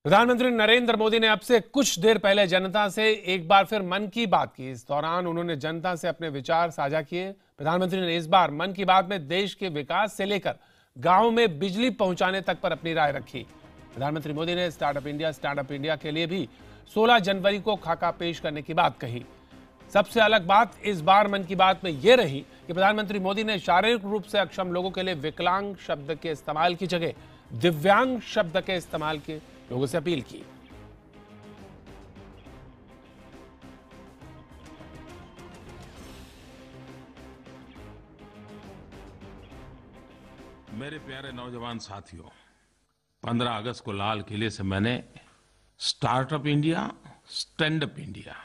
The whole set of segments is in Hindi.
प्रधानमंत्री नरेंद्र मोदी ने अब से कुछ देर पहले जनता से एक बार फिर मन की बात की। इस दौरान उन्होंने जनता से अपने विचार साझा किए। प्रधानमंत्री ने इस बार मन की बात में देश के विकास से लेकर गांव में बिजली पहुंचाने तक पर अपनी राय रखी। प्रधानमंत्री मोदी ने स्टार्टअप इंडिया के लिए भी 16 जनवरी को खाका पेश करने की बात कही। सबसे अलग बात इस बार मन की बात में यह रही कि प्रधानमंत्री मोदी ने शारीरिक रूप से अक्षम लोगों के लिए विकलांग शब्द के इस्तेमाल की जगह दिव्यांग शब्द के इस्तेमाल के लोगों से अपील की। मेरे प्यारे नौजवान साथियों, 15 अगस्त को लाल किले से मैंने startup India, stand up India,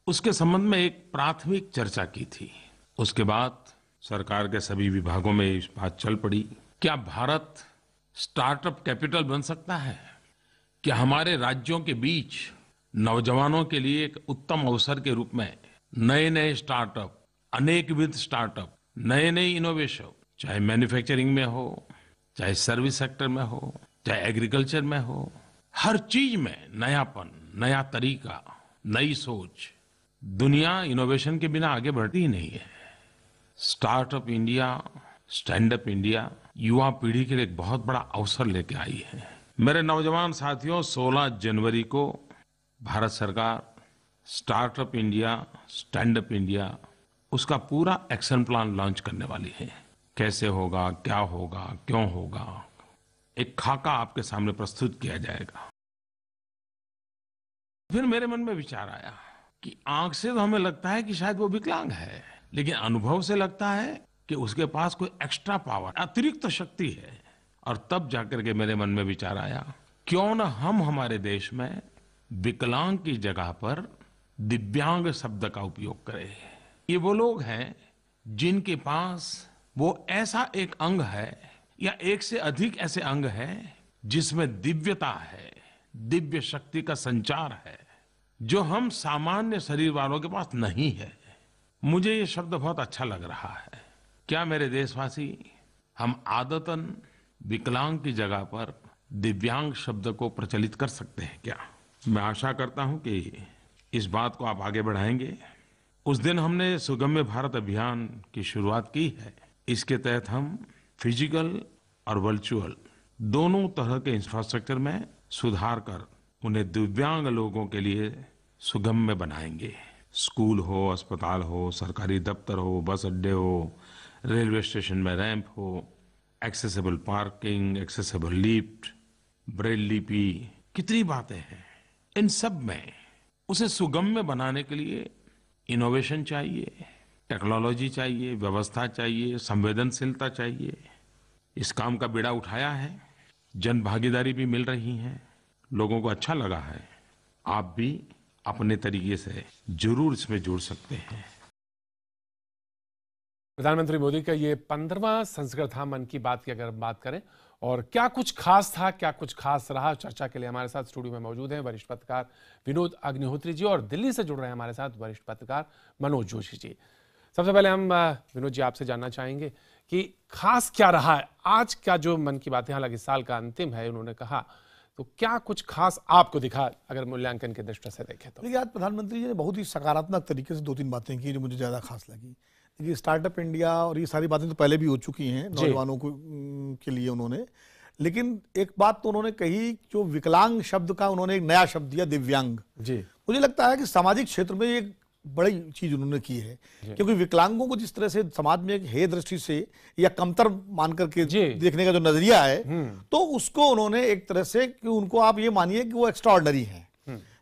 उसके संबंध में एक प्राथमिक चर्चा की थी। उसके बाद सरकार के सभी विभागों में इस बात चल पड़ी, क्या भारत स्टार्टअप कैपिटल बन सकता है? क्या हमारे राज्यों के बीच नौजवानों के लिए एक उत्तम अवसर के रूप में नए नए स्टार्टअप, अनेकविध स्टार्टअप, नए नए इनोवेशन, चाहे मैन्युफैक्चरिंग में हो, चाहे सर्विस सेक्टर में हो, चाहे एग्रीकल्चर में हो, हर चीज में नयापन, नया तरीका, नई सोच। दुनिया इनोवेशन के बिना आगे बढ़ती ही नहीं है। Startup India, stand up India युवा पीढ़ी के लिए एक बहुत बड़ा अवसर लेके आई है। मेरे नौजवान साथियों, 16 जनवरी को भारत सरकार startup India, stand up India, उसका पूरा एक्शन प्लान लॉन्च करने वाली है। कैसे होगा, क्या होगा, क्यों होगा, एक खाका आपके सामने प्रस्तुत किया जाएगा। फिर मेरे मन में विचार आया कि आंख से तो हमें लगता है कि शायद वो विकलांग है, लेकिन अनुभव से लगता है कि उसके पास कोई एक्स्ट्रा पावर, अतिरिक्त शक्ति है। और तब जाकर के मेरे मन में विचार आया, क्यों न हम हमारे देश में विकलांग की जगह पर दिव्यांग शब्द का उपयोग करें। ये वो लोग हैं जिनके पास वो ऐसा एक अंग है या एक से अधिक ऐसे अंग हैं जिसमें दिव्यता है, दिव्य शक्ति का संचार है, जो हम सामान्य शरीर वालों के पास नहीं है। मुझे ये शब्द बहुत अच्छा लग रहा है। क्या मेरे देशवासी, हम आदतन विकलांग की जगह पर दिव्यांग शब्द को प्रचलित कर सकते हैं क्या? मैं आशा करता हूं कि इस बात को आप आगे बढ़ाएंगे। उस दिन हमने सुगम्य भारत अभियान की शुरुआत की है। इसके तहत हम फिजिकल और वर्चुअल दोनों तरह के इंफ्रास्ट्रक्चर में सुधार कर उन्हें दिव्यांग लोगों के लिए सुगम्य बनाएंगे। स्कूल हो, अस्पताल हो, सरकारी दफ्तर हो, बस अड्डे हो, रेलवे स्टेशन में रैंप हो, accessible parking, accessible lift, Braille लिपि, कितनी बातें हैं। इन सब में उसे सुगम्य बनाने के लिए इनोवेशन चाहिए, टेक्नोलॉजी चाहिए, व्यवस्था चाहिए, संवेदनशीलता चाहिए। इस काम का बीड़ा उठाया है, जन भागीदारी भी मिल रही है, लोगों को अच्छा लगा है। आप भी अपने तरीके से जरूर इसमें जुड़ सकते हैं। प्रधानमंत्री मोदी का ये 15वां संस्करण था मन की बात की। अगर हम बात करें और क्या कुछ खास था, क्या कुछ खास रहा, चर्चा के लिए हमारे साथ स्टूडियो में मौजूद हैं वरिष्ठ पत्रकार विनोद अग्निहोत्री जी और दिल्ली से जुड़ रहे हैं हमारे साथ वरिष्ठ पत्रकार मनोज जोशी जी। सबसे पहले हम विनोद जी आपसे जानना चाहेंगे कि खास क्या रहा है आज का जो मन की बात है। हालांकि साल का अंतिम है, उन्होंने कहा, तो क्या कुछ खास आपको दिखा अगर मूल्यांकन के दृष्टि से देखें तो? देखिए, आज प्रधानमंत्री जी ने बहुत ही सकारात्मक तरीके से 2-3 बातें की जो मुझे ज़्यादा खास लगी। देखिए, स्टार्टअप इंडिया और ये सारी बातें तो पहले भी हो चुकी हैं नौजवानों को के लिए उन्होंने, लेकिन एक बात तो उन्होंने कही, जो विकलांग शब्द का उन्होंने एक नया शब्द दिया, दिव्यांग जी। मुझे लगता है कि सामाजिक क्षेत्र में एक बड़ी चीज उन्होंने की है, क्योंकि विकलांगों को जिस तरह से समाज में एक हे दृष्टि से या कमतर मान करके देखने का जो नजरिया है, तो उसको उन्होंने एक तरह से कि उनको आप ये मानिए कि वो एक्स्ट्राऑर्डिनरी है,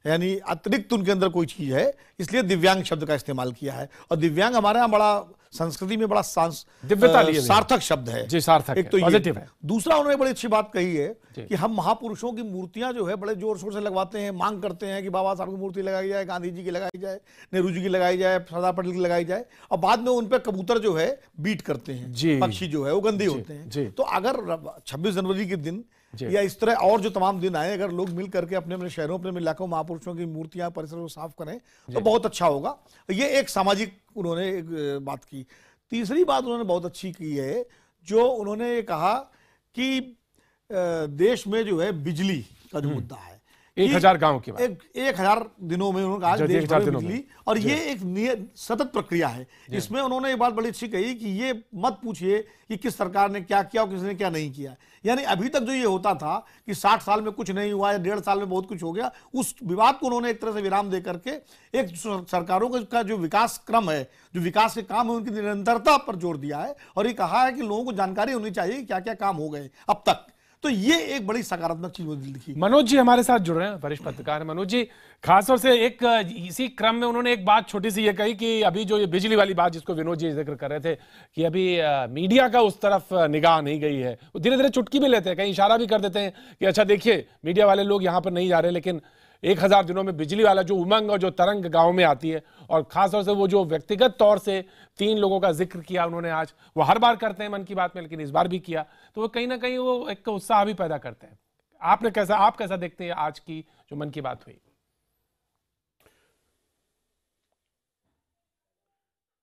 यानी अतिरिक्त उनके अंदर कोई चीज है, इसलिए दिव्यांग शब्द का इस्तेमाल किया है। और दिव्यांग हमारे यहाँ बड़ा संस्कृति में बड़ा सार्थक शब्द है जी, सार्थक एक तो पॉजिटिव है। दूसरा उन्होंने बड़ी अच्छी बात कही है कि हम महापुरुषों की मूर्तियां जो है बड़े जोर शोर से लगवाते हैं, मांग करते हैं कि बाबा साहब की मूर्ति लगाई जाए, गांधी जी की लगाई जाए, नेहरू जी की लगाई जाए, सरदार पटेल की लगाई जाए, और बाद में उन पर कबूतर जो है बीट करते हैं, पक्षी जो है वो गंदे होते हैं। तो अगर 26 जनवरी के दिन या इस तरह और जो तमाम दिन आए, अगर लोग मिल करके अपने अपने शहरों, अपने इलाकों महापुरुषों की मूर्तियां, परिसर को साफ करें तो बहुत अच्छा होगा। ये एक सामाजिक उन्होंने एक बात की। तीसरी बात उन्होंने बहुत अच्छी की है, जो उन्होंने कहा कि देश में जो है बिजली का जो मुद्दा है, 1000 गांव की बात। 1000 दिनों में उन्होंने कहा जब देश 1000 भर में दिनों में। बिजली, और ये एक सतत प्रक्रिया है। इसमें उन्होंने एक बात बड़ी अच्छी कही कि ये मत पूछिए कि किस सरकार ने क्या किया और किसने क्या नहीं किया। यानी अभी तक जो ये होता था कि 60 साल में कुछ नहीं हुआ या 1.5 साल में बहुत कुछ हो गया, उस विवाद को उन्होंने एक तरह से विराम दे करके एक सरकारों का जो विकास क्रम है, जो विकास के काम है, उनकी निरंतरता पर जोर दिया है और ये कहा है कि लोगों को जानकारी होनी चाहिए कि क्या क्या काम हो गए अब तक। तो ये एक बड़ी सकारात्मक चीज मुझे दिखी। मनोज जी हमारे साथ जुड़ रहे हैं, वरिष्ठ पत्रकार। मनोज जी, खासतौर से एक इसी क्रम में उन्होंने एक बात छोटी सी ये कही कि अभी जो ये बिजली वाली बात जिसको विनोद जी जिक्र कर रहे थे कि अभी मीडिया का उस तरफ निगाह नहीं गई है, वो धीरे धीरे चुटकी भी लेते हैं, कहीं इशारा भी कर देते हैं कि अच्छा देखिए मीडिया वाले लोग यहाँ पर नहीं जा रहे, लेकिन 1000 दिनों में बिजली वाला जो उमंग और जो तरंग गांव में आती है, और खासतौर से वो जो व्यक्तिगत तौर से 3 लोगों का जिक्र किया उन्होंने आज, वो हर बार करते हैं मन की बात में, लेकिन इस बार भी किया, तो वो कहीं ना कहीं वो एक उत्साह भी पैदा करते हैं। आप कैसा देखते हैं आज की जो मन की बात हुई?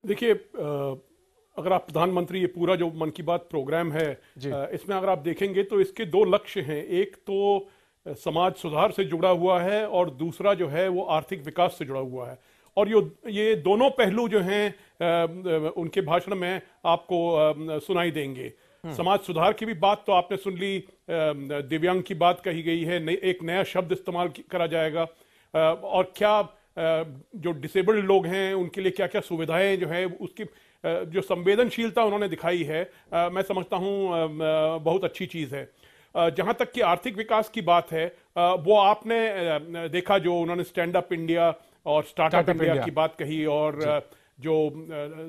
देखिए, अगर आप प्रधानमंत्री, ये पूरा जो मन की बात प्रोग्राम है, इसमें अगर आप देखेंगे तो इसके 2 लक्ष्य हैं। एक तो समाज सुधार से जुड़ा हुआ है और दूसरा जो है वो आर्थिक विकास से जुड़ा हुआ है। और ये दोनों पहलू जो हैं उनके भाषण में आपको सुनाई देंगे। समाज सुधार की भी बात तो आपने सुन ली, दिव्यांग की बात कही गई है, एक नया शब्द इस्तेमाल करा जाएगा, और क्या जो डिसेबल्ड लोग हैं उनके लिए क्या क्या सुविधाएं जो है उसकी जो संवेदनशीलता उन्होंने दिखाई है, मैं समझता हूं बहुत अच्छी चीज है। जहां तक कि आर्थिक विकास की बात है, वो आपने देखा जो उन्होंने स्टैंड अप इंडिया और स्टार्टअप इंडिया की बात कही, और जो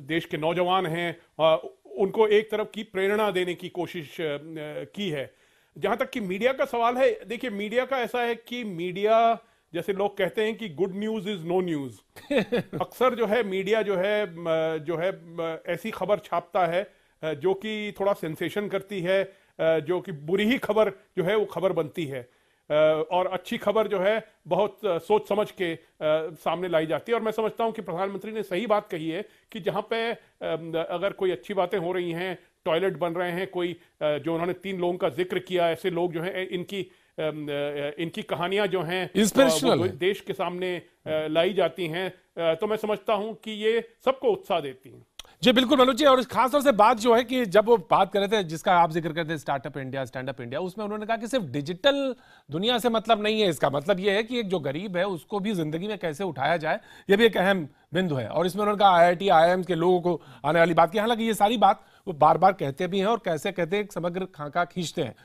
देश के नौजवान हैं उनको एक तरफ की प्रेरणा देने की कोशिश की है। जहां तक कि मीडिया का सवाल है, देखिए मीडिया का ऐसा है कि मीडिया, जैसे लोग कहते हैं कि good news is no news. अक्सर जो है मीडिया जो है ऐसी खबर छापता है जो कि थोड़ा सेंसेशन करती है, जो कि बुरी ही खबर जो है वो खबर बनती है, और अच्छी खबर जो है बहुत सोच समझ के सामने लाई जाती है। और मैं समझता हूं कि प्रधानमंत्री ने सही बात कही है कि जहां पे अगर कोई अच्छी बातें हो रही हैं, टॉयलेट बन रहे हैं, कोई जो उन्होंने 3 लोगों का जिक्र किया, ऐसे लोग जो हैं इनकी कहानियां जो हैं वो देश के सामने लाई जाती हैं, तो मैं समझता हूं कि ये सबको उत्साह देती हैं। जी बिल्कुल मनोज जी, और खासतौर से बात जो है कि जब वो बात कर रहे थे, जिसका आप जिक्र करते थे, startup India, stand up India, उसमें उन्होंने कहा कि सिर्फ डिजिटल दुनिया से मतलब नहीं है, इसका मतलब ये है कि एक जो गरीब है उसको भी जिंदगी में कैसे उठाया जाए, ये भी एक अहम बिंदु है। और इसमें उन्होंने कहा IIT IIM के लोगों को आने वाली बात की, हालांकि ये सारी बात वो बार बार कहते भी हैं और कैसे कहते हैं, एक समग्र खाका खींचते हैं।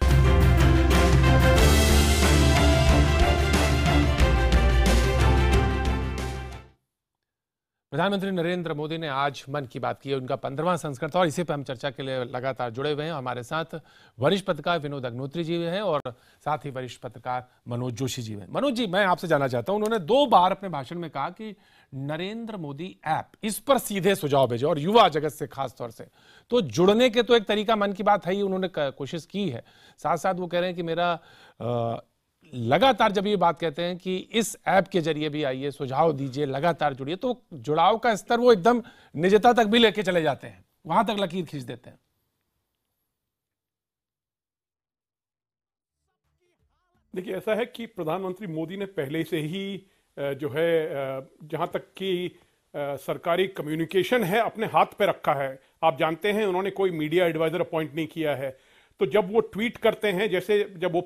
प्रधानमंत्री नरेंद्र मोदी ने आज मन की बात की है, उनका 15वां संस्करण था, और इसी पर हम चर्चा के लिए लगातार जुड़े हुए हैं। हमारे साथ वरिष्ठ पत्रकार विनोद अग्नोत्री जी हैं और साथ ही वरिष्ठ पत्रकार मनोज जोशी जी हैं। मनोज जी, मैं आपसे जानना चाहता हूं, उन्होंने 2 बार अपने भाषण में कहा कि नरेंद्र मोदी ऐप, इस पर सीधे सुझाव भेजे, और युवा जगत से खास तौर से तो जुड़ने के तो एक तरीका मन की बात है ही, उन्होंने कोशिश की है। साथ साथ वो कह रहे हैं कि मेरा लगातार जब ये बात कहते हैं कि इस ऐप के जरिए भी आइए, सुझाव दीजिए, लगातार जुड़िए, तो जुड़ाव का स्तर वो एकदम निजता तक भी लेके चले जाते हैं, वहां तक लकीर खींच देते हैं। देखिए, ऐसा है कि प्रधानमंत्री मोदी ने पहले से ही जो है जहां तक कि सरकारी कम्युनिकेशन है अपने हाथ पे रखा है। आप जानते हैं उन्होंने कोई मीडिया एडवाइजर अपॉइंट नहीं किया है, तो जब वो ट्वीट करते हैं, जैसे जब वो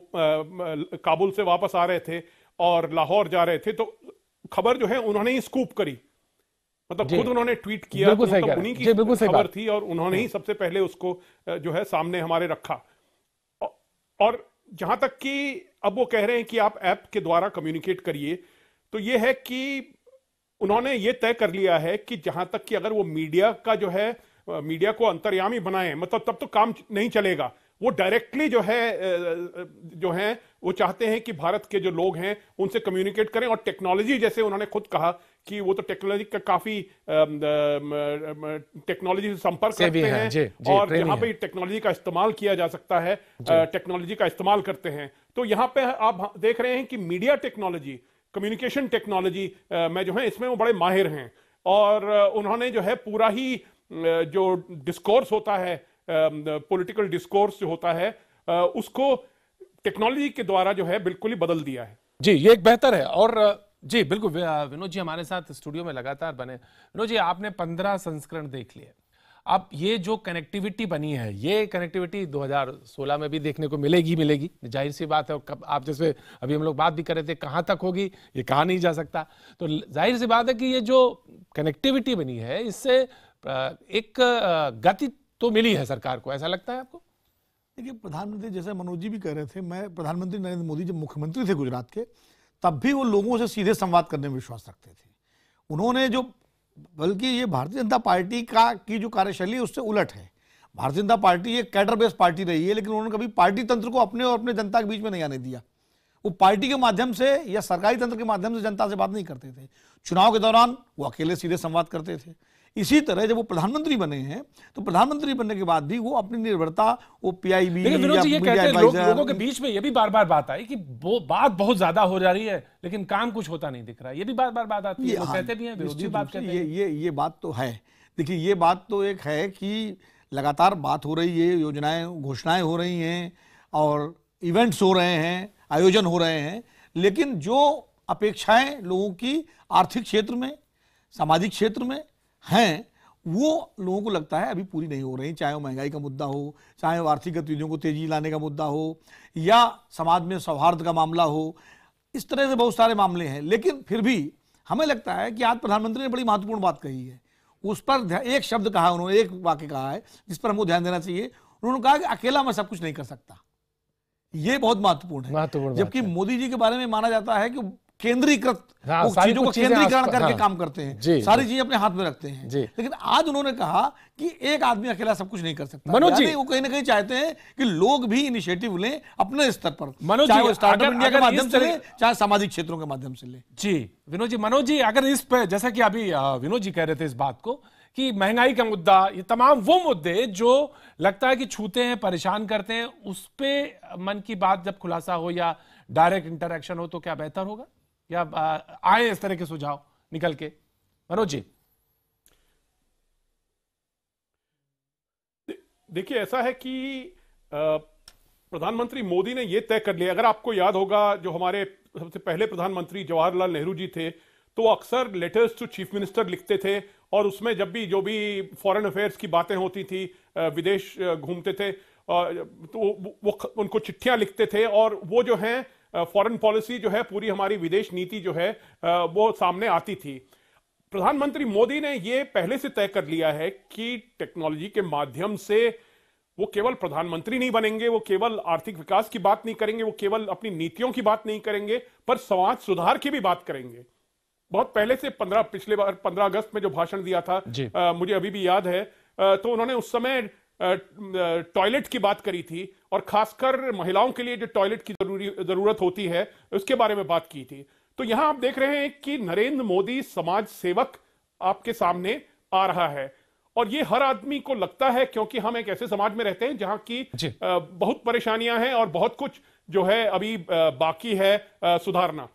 काबुल से वापस आ रहे थे और लाहौर जा रहे थे, तो खबर जो है उन्होंने ही स्कूप करी, मतलब खुद उन्होंने ट्वीट किया, तो मतलब उन्हीं की खबर थी और उन्होंने ही सबसे पहले उसको जो है सामने हमारे रखा। और जहां तक कि अब वो कह रहे हैं कि आप ऐप के द्वारा कम्युनिकेट करिए, तो ये है कि उन्होंने ये तय कर लिया है कि जहां तक कि अगर वो मीडिया का जो है मीडिया को अंतर्यामी बनाए, मतलब तब तो काम नहीं चलेगा। वो डायरेक्टली जो है वो चाहते हैं कि भारत के जो लोग हैं उनसे कम्युनिकेट करें, और टेक्नोलॉजी, जैसे उन्होंने खुद कहा कि वो तो टेक्नोलॉजी का काफी टेक्नोलॉजी से संपर्क रखते हैं, और जहां पे टेक्नोलॉजी का इस्तेमाल किया जा सकता है टेक्नोलॉजी का इस्तेमाल करते हैं। तो यहां पे आप देख रहे हैं कि मीडिया टेक्नोलॉजी, कम्युनिकेशन टेक्नोलॉजी में जो है इसमें वो बड़े माहिर हैं, और उन्होंने जो है पूरा ही जो डिस्कोर्स होता है, पॉलिटिकल डिस्कोर्स जो होता है, उसको टेक्नोलॉजी के द्वारा जो है बिल्कुल ही बदल दिया है। जी, ये एक बेहतर है। और जी बिल्कुल, विनोद जी हमारे साथ स्टूडियो में लगातार बने। विनोद जी, आपने 15 संस्करण देख लिए। अब ये जो कनेक्टिविटी बनी है, ये कनेक्टिविटी 2016 में भी देखने को मिलेगी, जाहिर सी बात है। और कब, आप जैसे अभी हम लोग बात भी कर रहे थे, कहाँ तक होगी ये कहा नहीं जा सकता। तो जाहिर सी बात है कि ये जो कनेक्टिविटी बनी है, इससे एक गति तो मिली है सरकार को, ऐसा लगता है आपको? देखिए, प्रधानमंत्री, जैसे मनोज जी भी कह रहे थे, मैं प्रधानमंत्री नरेंद्र मोदी जब मुख्यमंत्री थे गुजरात के, तब भी वो लोगों से सीधे संवाद करने में विश्वास रखते थे। उन्होंने जो, बल्कि ये भारतीय जनता पार्टी की जो कार्यशैली है उससे उलट है। भारतीय जनता पार्टी एक कैडर बेस्ड पार्टी रही है, लेकिन उन्होंने कभी पार्टी तंत्र को अपने और अपने जनता के बीच में नहीं आने दिया। वो पार्टी के माध्यम से या सरकारी तंत्र के माध्यम से जनता से बात नहीं करते थे। चुनाव के दौरान वो अकेले सीधे संवाद करते थे। इसी तरह जब वो प्रधानमंत्री बने हैं, तो प्रधानमंत्री बनने के बाद भी वो अपनी निर्भरता, वो पीआईबी या मीडिया एडवाइजर, लोगों के बीच में ये भी बार बार बात आई कि वो बात बहुत ज्यादा हो जा रही है, लेकिन काम कुछ होता नहीं दिख रहा है। ये भी बार बार बात आती है, वो कहते भी हैं, विरोधी बात कहते हैं। ये बात तो है। देखिए, ये बात तो एक है कि लगातार बात हो रही है, योजनाएं, घोषणाएं हो रही हैं और इवेंट्स हो रहे हैं, आयोजन हो रहे हैं, लेकिन जो अपेक्षाएं लोगों की आर्थिक क्षेत्र में, सामाजिक क्षेत्र में हैं, वो लोगों को लगता है अभी पूरी नहीं हो रही। चाहे वो महंगाई का मुद्दा हो, चाहे वो आर्थिक गतिविधियों को तेजी लाने का मुद्दा हो, या समाज में सौहार्द का मामला हो, इस तरह से बहुत सारे मामले हैं। लेकिन फिर भी हमें लगता है कि आज प्रधानमंत्री ने बड़ी महत्वपूर्ण बात कही है। उस पर एक शब्द कहा उन्होंने, एक वाक्य कहा है जिस पर हमको ध्यान देना चाहिए। उन्होंने कहा कि अकेला मैं सब कुछ नहीं कर सकता। ये बहुत महत्वपूर्ण है। जबकि मोदी जी के बारे में माना जाता है कि केंद्रीकृत, चीजों को केंद्रीकरण करके काम करते हैं, सारी चीजें अपने हाथ में रखते हैं। लेकिन आज उन्होंने कहा कि एक आदमी अकेला सब कुछ नहीं कर सकता। मनोज जी, वो कहीं ना कहीं चाहते हैं कि लोग भी इनिशिएटिव लें अपने स्तर पर, चाहे वो स्टार्टअप इंडिया के माध्यम से लें, चाहे सामाजिक क्षेत्रों के माध्यम से लें। जी मनोज जी, अगर इस पे, जैसा कि अभी विनोद जी कह रहे थे इस बात को कि महंगाई का मुद्दा, ये तमाम वो मुद्दे जो लगता है कि छूते हैं, परेशान करते हैं, उस पे मन की बात जब खुलासा हो या डायरेक्ट इंटरैक्शन हो तो क्या बेहतर होगा, या आए इस तरह के सुझाव निकल के? मनोज जी, देखिए, ऐसा है कि प्रधानमंत्री मोदी ने यह तय कर लिया। अगर आपको याद होगा, जो हमारे सबसे पहले प्रधानमंत्री जवाहरलाल नेहरू जी थे, तो वो अक्सर लेटर्स टू चीफ मिनिस्टर लिखते थे, और उसमें जब भी जो भी फॉरेन अफेयर्स की बातें होती थी, विदेश घूमते थे, तो वो उनको चिट्ठियां लिखते थे, और वो जो है फॉरेन पॉलिसी जो है, पूरी हमारी विदेश नीति जो है वो सामने आती थी। प्रधानमंत्री मोदी ने ये पहले से तय कर लिया है कि टेक्नोलॉजी के माध्यम से वो केवल प्रधानमंत्री नहीं बनेंगे, वो केवल आर्थिक विकास की बात नहीं करेंगे, वो केवल अपनी नीतियों की बात नहीं करेंगे, पर समाज सुधार की भी बात करेंगे। बहुत पहले से पिछले बार 15 अगस्त में जो भाषण दिया था, मुझे अभी भी याद है, तो उन्होंने उस समय टॉयलेट की बात करी थी, और खासकर महिलाओं के लिए जो टॉयलेट की जरूरत होती है उसके बारे में बात की थी। तो यहां आप देख रहे हैं कि नरेंद्र मोदी समाज सेवक आपके सामने आ रहा है, और ये हर आदमी को लगता है, क्योंकि हम एक ऐसे समाज में रहते हैं जहां की बहुत परेशानियां हैं और बहुत कुछ जो है अभी बाकी है सुधारना।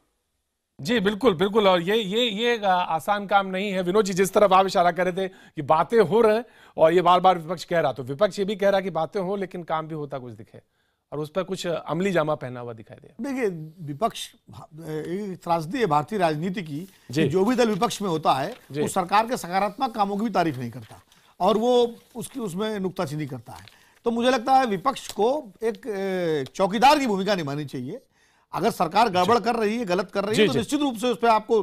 जी बिल्कुल बिल्कुल, और ये आसान काम नहीं है। विनोद जी, जिस तरफ आप इशारा कर रहे थे कि बातें हो रहे हैं और ये बार बार विपक्ष कह रहा, तो विपक्ष ये भी कह रहा कि बातें हो लेकिन काम भी होता कुछ दिखे, और उस पर कुछ अमली जामा पहना हुआ दिखाई दे। देखिए, विपक्ष एक त्रासदी है भारतीय राजनीति की, जो भी दल विपक्ष में होता है वो सरकार के सकारात्मक कामों की भी तारीफ नहीं करता, और वो उसमें नुक्ताचीनी करता है। तो मुझे लगता है विपक्ष को एक चौकीदार की भूमिका निभानी चाहिए। अगर सरकार गड़बड़ कर रही है, गलत कर रही है, तो निश्चित रूप से उस पर आपको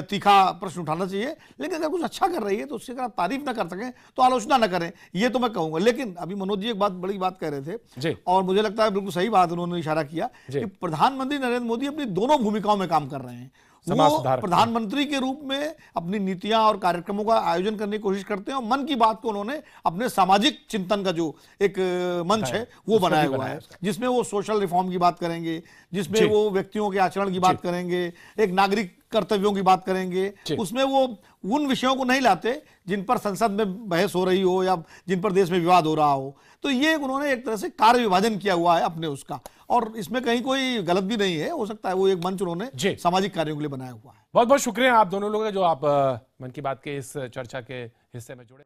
तीखा प्रश्न उठाना चाहिए। लेकिन अगर कुछ अच्छा कर रही है तो उसकी अगर आप तारीफ ना कर सकें तो आलोचना ना करें, ये तो मैं कहूंगा। लेकिन अभी मनोज जी एक बड़ी बात कह रहे थे, और मुझे लगता है बिल्कुल सही बात उन्होंने इशारा किया कि प्रधानमंत्री नरेंद्र मोदी अपनी दोनों भूमिकाओं में काम कर रहे हैं। वो प्रधानमंत्री के रूप में अपनी नीतियां और कार्यक्रमों का आयोजन करने की कोशिश करते हैं, और मन की बात को उन्होंने अपने सामाजिक चिंतन का जो एक मंच है वो बनाया हुआ है, जिसमें वो सोशल रिफॉर्म की बात करेंगे, जिसमें वो व्यक्तियों के आचरण की बात करेंगे, एक नागरिक कर्तव्यों की बात करेंगे। उसमें वो उन विषयों को नहीं लाते जिन पर संसद में बहस हो रही हो या जिन पर देश में विवाद हो रहा हो। तो ये उन्होंने एक तरह से कार्य विभाजन किया हुआ है अपने उसका, और इसमें कहीं कोई गलत भी नहीं है। हो सकता है वो एक मंच उन्होंने सामाजिक कार्यों के लिए बनाया हुआ है। बहुत बहुत शुक्रिया आप दोनों लोगों का, जो आप मन की बात के इस चर्चा के हिस्से में जुड़े।